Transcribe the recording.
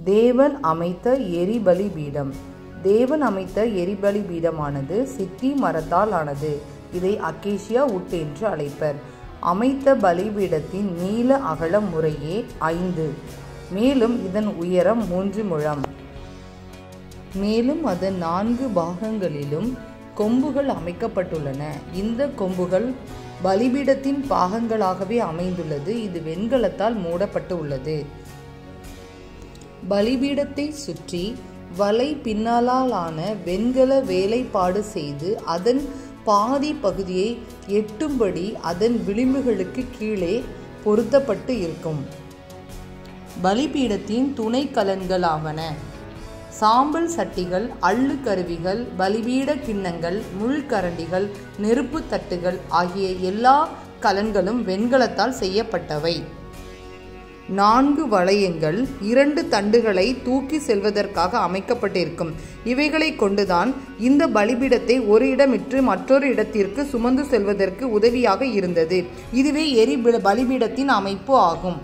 தேவன் அமைத்த எரிபலி பீடம். தேவன் அமைத்த எரிபலி பீடமானது சித்தி மரத்தால் ஆனது. இதை அக்கேசியா உட் என்று அழைப்பர். அமைத்த பலிபீடத்தின் நீள அகலம் முறையே 5, மேலும் இதன் உயரம் 3 முழம். மேலும் அதன் 4 பாகங்களிலும் கொம்புகள் அமைக்கப்பட்டுள்ளன. இந்த கொம்புகள் பலிபீடத்தின் பாகங்களாகவே அமைந்துள்ளது. இது வெண்கலத்தால் மூடப்பட்டு உள்ளது. பலிபீடத்தை சுற்றி வலை பின்னலாலான வெண்கல வேலைப்பாடு செய்து அதன் பாதி பகுதியை எட்டும்படி அதன் விளிம்புகளுக்கு கீழே பொருத்தப்பட்டு இருக்கும். பலிபீடத்தின் துணை கலன்களாவன சாம்பல் சட்டிகள், அள்ளு கருவிகள், பலிபீட கிண்ணங்கள், முள்கரண்டிகள், நெருப்பு தட்டுகள் ஆகிய எல்லா கலன்களும் வெண்கலத்தால் செய்யப்பட்டவை. 4 வளையங்கள் 2 தண்டுகளை தூக்கி செல்வதற்காக அமைக்கப்பட்டிருக்கும். இவைகளை கொண்டுதான் இந்த பலிபீடத்தை ஒரு இடமிட்டு மற்றொரு இடத்திற்கு சுமந்து செல்வதற்கு உதவியாக இருந்தது. இதுவே பலிபீடத்தின் அமைப்பு ஆகும்.